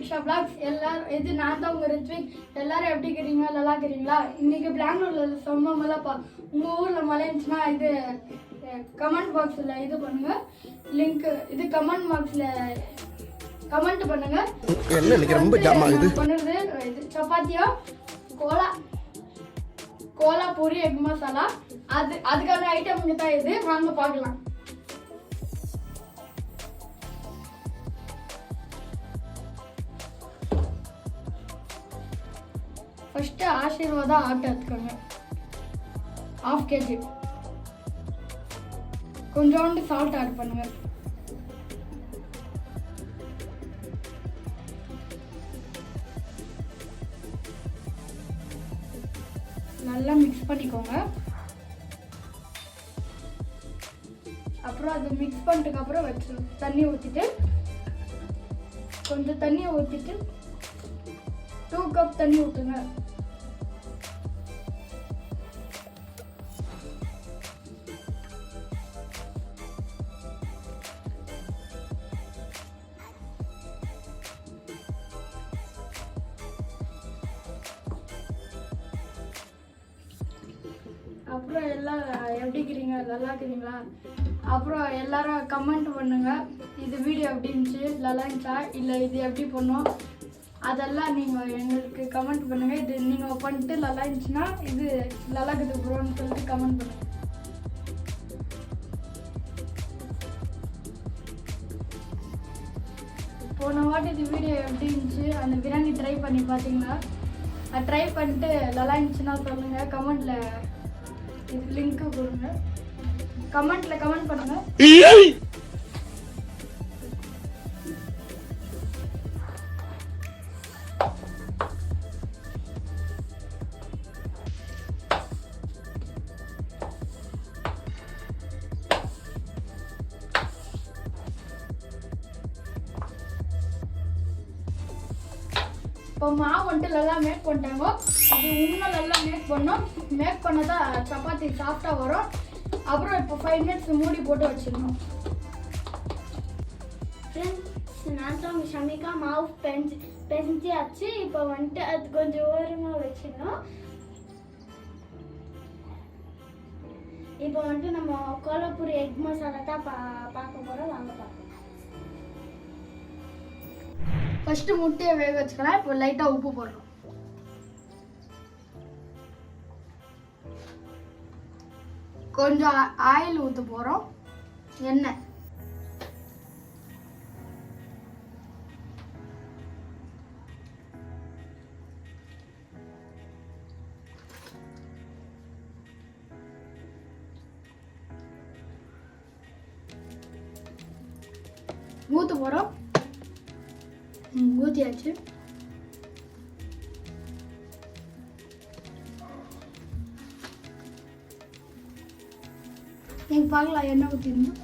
Rickshaw blocks எல்லாரும் இது நான் தான் உங்கள் ரித்விக். எல்லாரும் எப்படி இருக்கிறீங்க? நல்லா இருக்கிறீங்களா? இன்றைக்கி பெங்களூரில் செம்ம மழைப்பா. உங்கள் ஊரில் மழை இருந்துச்சுன்னா இது கமெண்ட் பாக்ஸில் இது பண்ணுங்கள். லிங்க் இது கமெண்ட் பாக்ஸில் கமெண்ட் பண்ணுங்கள். பண்ணுறது இது சப்பாத்தியா கோலா பூரி எக் மசாலா அதுக்கான ஐட்டம் இங்கே தான். இது வாங்க பார்க்கலாம். ஃபர்ஸ்ட் ஆசீர்வாதா ஆட்டை எடுத்துக்கோங்க. 1/2 kg. கொஞ்சோண்டு சால்ட் ஆட் பண்ணுங்க. நல்லா மிக்ஸ் பண்ணிக்கோங்க. அப்புறம் அது மிக்ஸ் பண்ணிட்டுக்கு அப்புறம் வச்சிடும். தண்ணி ஊற்றிட்டு கொஞ்சம் தண்ணியை ஊற்றிட்டு 2 கப் தண்ணி ஊற்றுங்க. அப்புறம் எல்லாம் எப்படி இருக்கிறீங்க? நல்லா இருக்கிறீங்களா? அப்புறம் எல்லாரும் கமெண்ட் பண்ணுங்க. இது வீடியோ எப்படி இருந்துச்சு? நல்லா இருந்துச்சா? இல்லை இது எப்படி பண்ணோம் அதெல்லாம் நீங்கள் எங்களுக்கு கமெண்ட் பண்ணுங்கள். இது நீங்கள் பண்ணிட்டு நல்லா இருந்துச்சுன்னா இது நல்லா இருக்குது ப்ரோன்னு சொல்லிட்டு கமெண்ட் பண்ணுங்கள். போன வாட்டி இது வீடியோ எப்படி இருந்துச்சு? அந்த பிரியாணி ட்ரை பண்ணி பார்த்தீங்களா? ட்ரை பண்ணிட்டு நல்லா இருந்துச்சுன்னா சொல்லுங்கள். கமெண்ட்டில் இது லிங்க் கொடுங்க. கமெண்ட்டில் கமெண்ட் பண்ணுங்கள். இப்போ மாவு வந்துட்டு நல்லா மேக் பண்ணிட்டாங்க. இது இன்னும் நல்லா மேக் பண்ணோம். மேக் பண்ணதான் சப்பாத்தி சாஃப்டாக வரும். அப்புறம் இப்போ 5 minutes மூடி போட்டு வச்சிடணும். ஃப்ரெண்ட்ஸ், நான் தான் ஷமிகா மாவு பெஞ்சியாச்சு. இப்போ வந்துட்டு அது கொஞ்சம் ஓரமாக வச்சிடணும். இப்போ வந்துட்டு நம்ம கோலாப்பூரி எக் மசாலா தான் பார்க்க போகிறோம். வாங்க பார்க்கலாம். ஃபர்ஸ்ட் முட்டையை வேக வச்சுக்கலாம். இப்போ லைட்டாக உப்பு போடுறோம். கொஞ்சம் ஆயில் ஊற்ற போகிறோம். எண்ணெய் ஊற்ற போகிறோம். ஊற்றியாச்சு. நீங்கள் பார்க்கலாம் எண்ணெய் ஊற்றிருந்தோம்.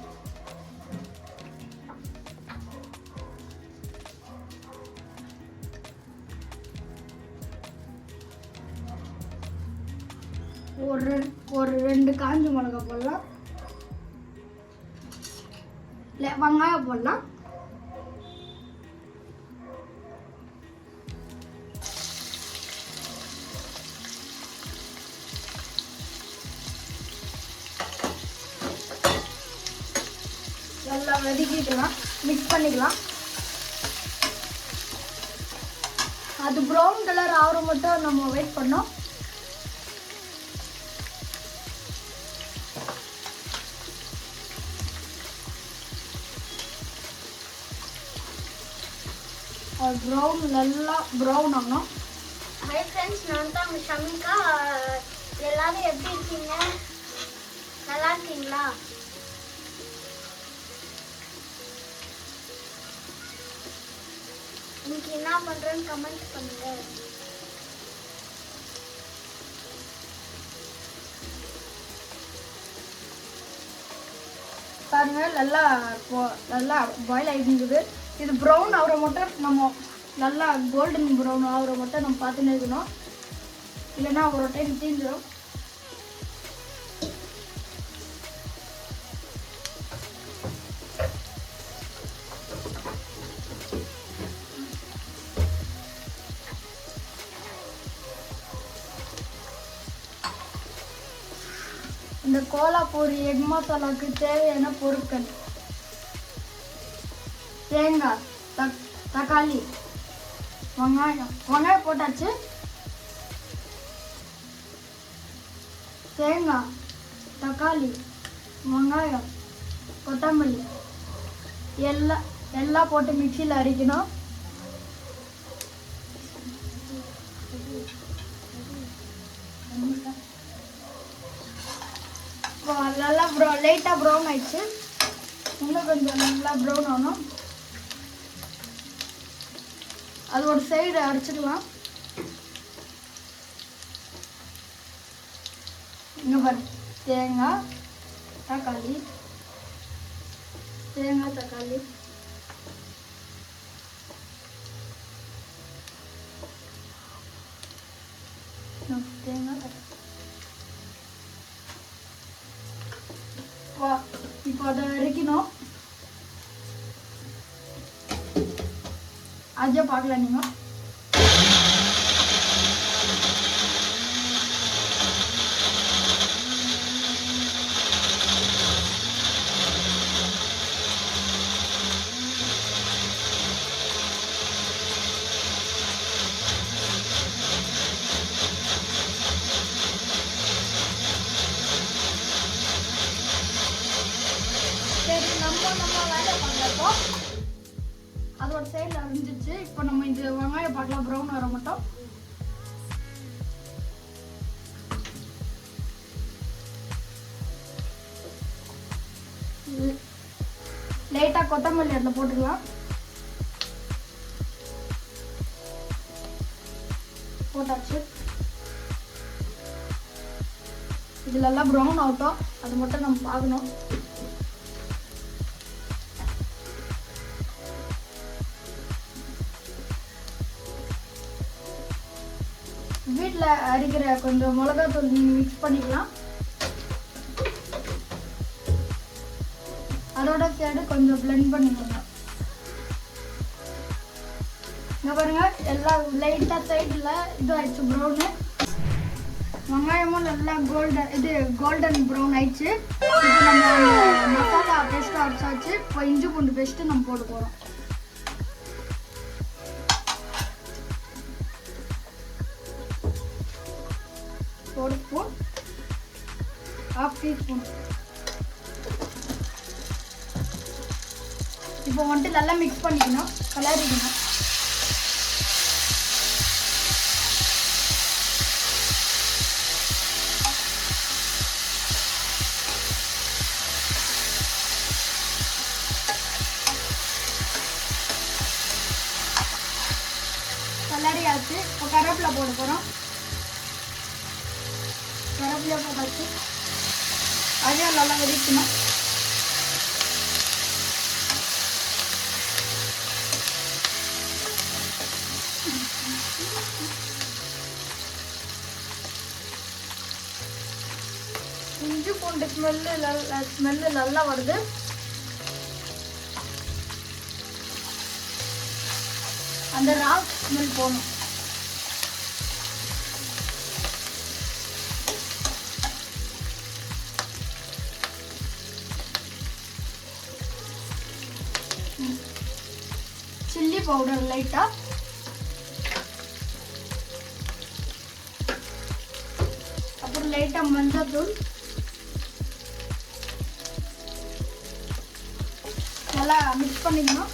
ஒரு 2 காஞ்ச மிளகா போடலாம். இல்லை வெங்காயம் போடலாம். நல்லா வதக்கிக்கலாம். மிக்ஸ் பண்ணிக்கலாம். அது ப்ரௌன் கலர் ஆகிற மட்டும் நம்ம வெயிட் பண்ணோம். ப்ரௌன் நல்லா ப்ரௌன் ஆகணும். ஹை ஃப்ரெண்ட்ஸ், நான் தான் உங்கள் ஷமிகா. எல்லாரும் எப்படி இருக்கீங்க? நல்லா இருக்கீங்களா? இன்னைக்கு என்ன பண்ணுறேன்னு கமெண்ட் பண்ணுங்க. பாருங்க, நல்லா பாயில் ஆகிடுங்குது. இது ப்ரௌன் ஆகிற மட்டும் நம்ம நல்லா கோல்டன் ப்ரௌன் ஆகிற மட்டும் நம்ம பார்த்துன்னு இருக்கணும். இல்லைன்னா ஒரு டைம் தீந்துடும். இந்த கோலாப்பூர் எக் மசாலாவுக்கு தேவையான பொருட்கள்: தேங்காய், தக்காளி, வெங்காயம் போட்டாச்சு. தேங்காய், தக்காளி, வெங்காயம், கொத்தமல்லி எல்லாம் போட்டு மிக்சியில் அரைக்கணும். நல்லா லைட்டாக ப்ரௌன் ஆயிடுச்சு. இன்னும் கொஞ்சம் நல்லா ப்ரௌன் ஆகணும். அது ஒரு சைடு அரைச்சிக்கலாம். இங்கே பாரு, தேங்காய், தக்காளி, தேங்காய், தக்காளி, இப்போ அதை அரைக்கணும். அதே பார்க்கலாம் நீங்கள். சரி, நம்ம வேலை பண்ணுறப்போ அதோட சைடில் அரைஞ்சிச்சு. இப்போ நம்ம இந்த வெங்காயம் பார்க்கலாம், ப்ரௌன் வர மட்டும். லைட்டாக கொத்தமல்லி அதில் போட்டுக்கலாம். போட்டாச்சு. இதுலெல்லாம் ப்ரௌன் ஆகட்டும், அது மட்டும் நம்ம பார்க்கணும். வீட்டில் அரைக்கிற கொஞ்சம் மிளகாத்தூள் நீங்கள் மிக்ஸ் பண்ணிக்கலாம். அதோட சேர்த்து கொஞ்சம் பிளெண்ட் பண்ணிக்கோங்க. இங்கே பாருங்கள், எல்லாம் லைட்டாக சைடில் இது ஆயிடுச்சு ப்ரௌனு. வெங்காயமும் நல்லா கோல்டன் ப்ரௌன் ஆயிடுச்சு. இப்போ நம்ம மசாலா பேஸ்ட்டு அரைச்சாச்சு. இப்போ இஞ்சி பூண்டு பேஸ்ட்டு நம்ம போட்டு போகிறோம். ஒரு ஸ்பூன், 1/2 டீஸ்பூன். இப்போ வந்துட்டு நல்லா மிக்ஸ் பண்ணிக்கணும், கலரிக்கணும். கலரி ஆச்சு. இப்போ கருவேப்பிலை போட போகிறோம். கருவேப்பிலை போட்டாச்சு. அதே நல்லா வதக்கணும். இஞ்சி பூண்டு ஸ்மெல்லு நல்லா வருது. அந்த ரா ஸ்மெல் போகணும். சில்லி பவுடர் லைட்டாக, அப்புறம் லைட்டாக மஞ்சள் தூள், நல்லா மிக்ஸ் பண்ணிக்கணும்.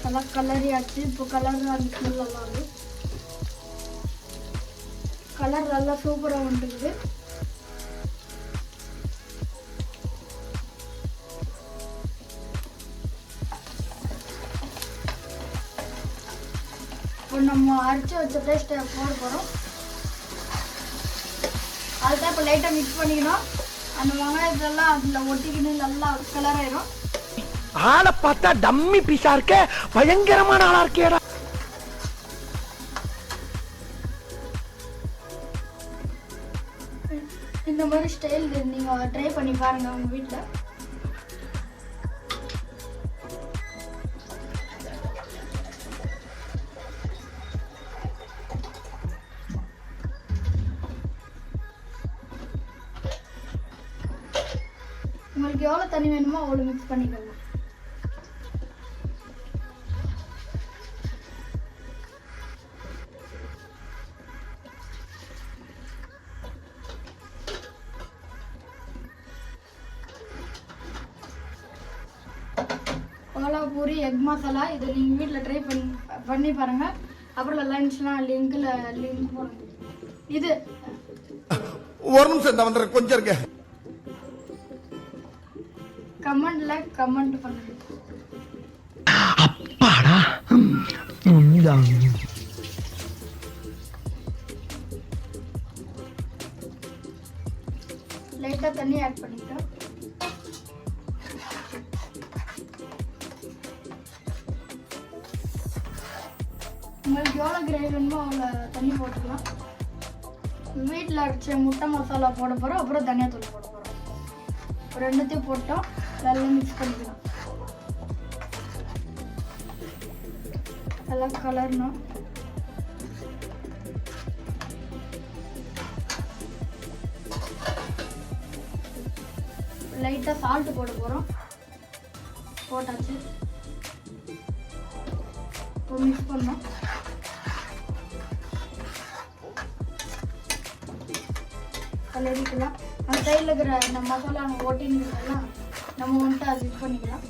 நல்லா கலரி ஆச்சு. இப்போ கலர் அந்த ஸ்மெல் நல்லா வருது. கலர் நல்லா சூப்பராக வந்துருக்குது. இப்போ நம்ம அரைச்சி வச்ச பேஸ்ட்டை போட போகிறோம். அதுதான் இப்போ லைட்டாக மிக்ஸ் பண்ணிக்கணும். அந்த வெங்காயத்தெல்லாம் அதில் ஒட்டிக்கின்னு நல்லா கலர் ஆயிடும். ஆளை பார்த்தா டம்மி பீஸா இருக்க, பயங்கரமான ஆளா இருக்கேடா. இந்த மாதிரி ஸ்டைல் நீங்கள் ட்ரை பண்ணி பாருங்கள் உங்கள் வீட்டில். உங்களுக்கு எவ்வளோ தண்ணி வேணுமோ அவ்வளோ மிக்ஸ் பண்ணிக்கோங்க. கோலா பூரி எக் மசாலா இது நீங்கள் வீட்டில் ட்ரை பண்ணி பாருங்கள். அப்புறம் லஞ்ச்லாம் லிங்க் போடுங்க. இது ஒரு நிமிஷம் வந்துடுறேன், கொஞ்சம் இருக்க. கமெண்ட் பண்ணுங்க. அப்பாடா. லைட்டாக தண்ணி ஆட் பண்ணிட்டோம். உங்களுக்கு எவ்வளோ கிரேவி வேணுமோ அவ்வளோ தண்ணி போட்டுக்கலாம். வீட்டில் அரைச்ச முட்டை மசாலா போட போகிறோம். அப்புறம் தனியாத்தூள் போட போகிறோம். ரெண்டுத்தையும் போட்டோம், நல்லா மிக்ஸ் பண்ணிக்கலாம். நல்லா கலரணும். லைட்டாக சால்ட்டு போட போகிறோம். போட்டாச்சு. இப்போ மிக்ஸ் பண்ணோம். கலரிக்கலாம். அந்த சைடில் இருக்கிற அந்த மசாலா ஓட்டின்லாம் நம்ம வந்துட்டு அது இது பண்ணிக்கலாம்.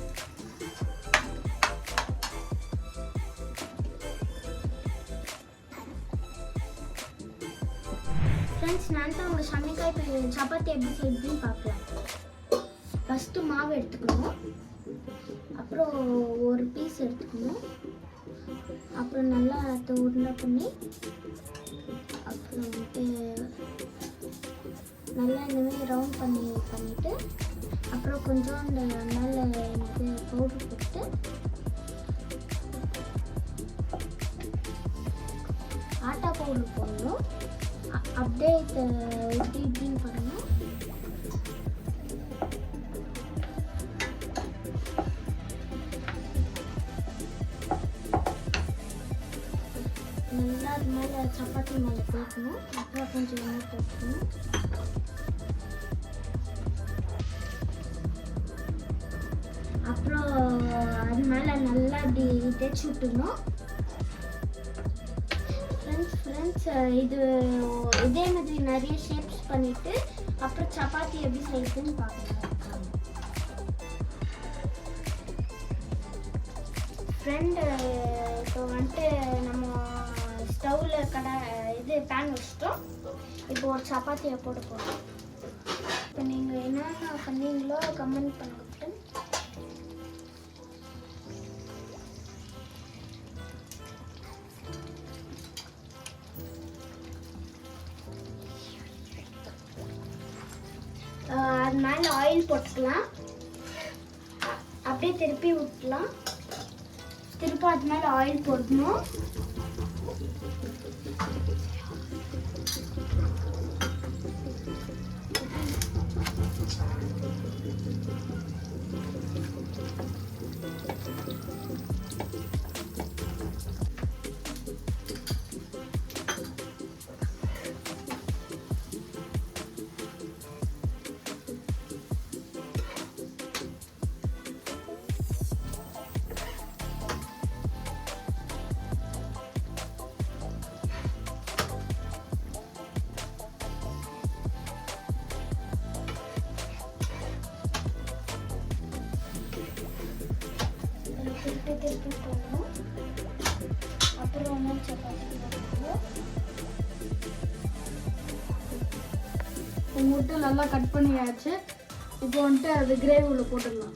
ஃப்ரெண்ட்ஸ், நான் தான் உங்கள் சமைக்காய் சப்பாத்தி எப்படி செய்யுதுன்னு பார்க்கலாம். ஃபஸ்ட்டு மாவு எடுத்துக்கணும், அப்புறம் ஒரு பீஸ் எடுத்துக்கணும், அப்புறம் நல்லா அதை உருண்டை பண்ணி அப்புறம் வந்துட்டு நல்லா இந்தமாதிரி ரவுண்ட் பண்ணிவிட்டு அப்புறம் கொஞ்சம் அந்த மேலே எனக்கு பவுட்ரு போட்டு ஆட்டா பவுட்ரு போடணும். அப்படியே இப்படி இப்படின்னு பண்ணணும். நல்லா அது மேலே சப்பாத்தி மேலே தேய்க்கணும். அப்புறம் கொஞ்சம் எண்ணெய் போட்டுக்கணும். அப்புறம் அது மேலே நல்லா இப்படி தேய்ச்சி விட்டுணும். ஃப்ரெண்ட்ஸ், இது இதே மாதிரி நிறைய ஷேப்ஸ் பண்ணிவிட்டு அப்புறம் சப்பாத்தி எப்படி செய்யுதுன்னு பார்க்கலாம். ஃப்ரெண்டு, இப்போ வந்துட்டு நம்ம ஸ்டவ்வில் பேன் வச்சிட்டோம். இப்போ ஒரு சப்பாத்தியை போட போகிறோம். இப்போ நீங்கள் என்னென்ன பண்ணீங்களோ கமெண்ட் பண்ணுங்க. அது மேலே ஆயில் போட்டுக்கலாம். அப்படியே திருப்பி விட்டுலாம். திருப்பி அது மேலே ஆயில் போடணும். திருப்பி போடணும். அப்புறம் ஒன்றும் சப்பாத்தி போடணும். முட்டை நல்லா கட் பண்ணியாச்சு. இப்போ வந்துட்டு அது கிரேவியில் போட்டுடலாம்.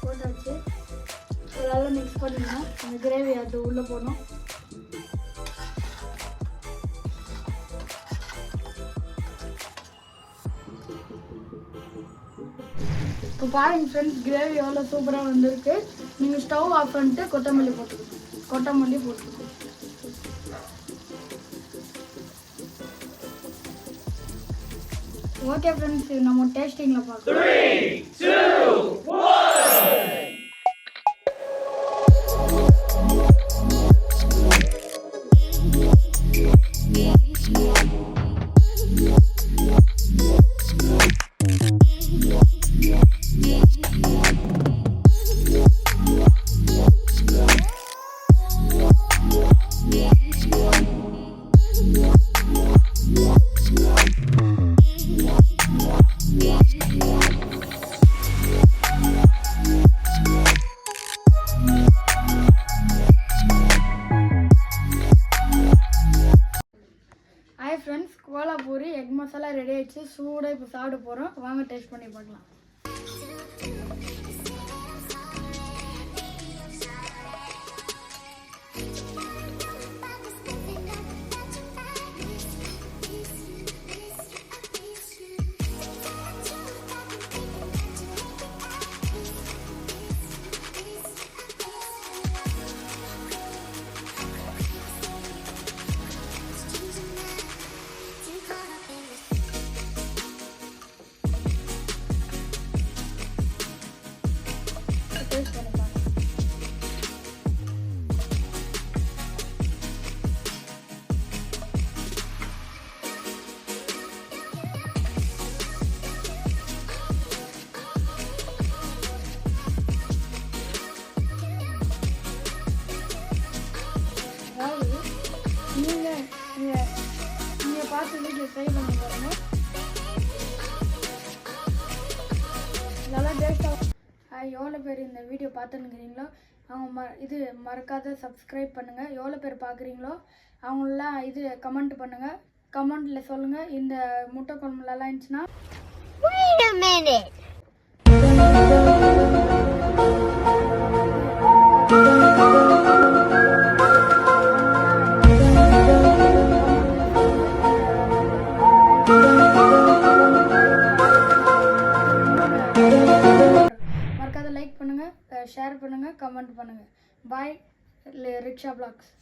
போட்டாச்சு. நல்லா மிக்ஸ் பண்ணிடணும். அந்த கிரேவி அது உள்ளே போடணும். இப்போ பாருங்க ஃப்ரெண்ட்ஸ், கிரேவி எவ்வளோ சூப்பராக வந்திருக்கு. நீங்கள் ஸ்டவ் ஆஃப் பண்ணிட்டு கொத்தமல்லி போட்டுக்கணும். ஓகே ஃப்ரெண்ட்ஸ், நம்ம டேஸ்டிங்கில் பார்க்கலாம். 3, 2, 1. Hi friends, Kolhapuri egg masala ready ஆயிடுச்சு. சூடாக இப்போ சாப்பிட போகிறோம். வாங்க டேஸ்ட் பண்ணி பார்க்கலாம். டேஸ்ட் பண்ணி பார்க்கலாம். அதாவது நீங்கள் பார்த்து வீட்டில் ட்ரை பண்ணி பாருங்க. நல்லா டேஸ்ட்டாக. எவ்வளோ பேர் இந்த வீடியோ பார்த்துன்னுக்கிறீங்களோ அவங்க இது மறக்காத சப்ஸ்கிரைப் பண்ணுங்கள். எவ்வளோ பேர் பார்க்குறீங்களோ அவங்களெலாம் இது கமெண்ட் பண்ணுங்கள். கமெண்ட்டில் சொல்லுங்கள் இந்த முட்டை குழம்பு நல்லா இருந்துச்சுன்னா. Wait a minute. மறக்காத லைக் பண்ணுங்கள், ஷேர் பண்ணுங்கள், கமெண்ட் பண்ணுங்கள். பாய், ரிக்ஷா பிளாக்ஸ்.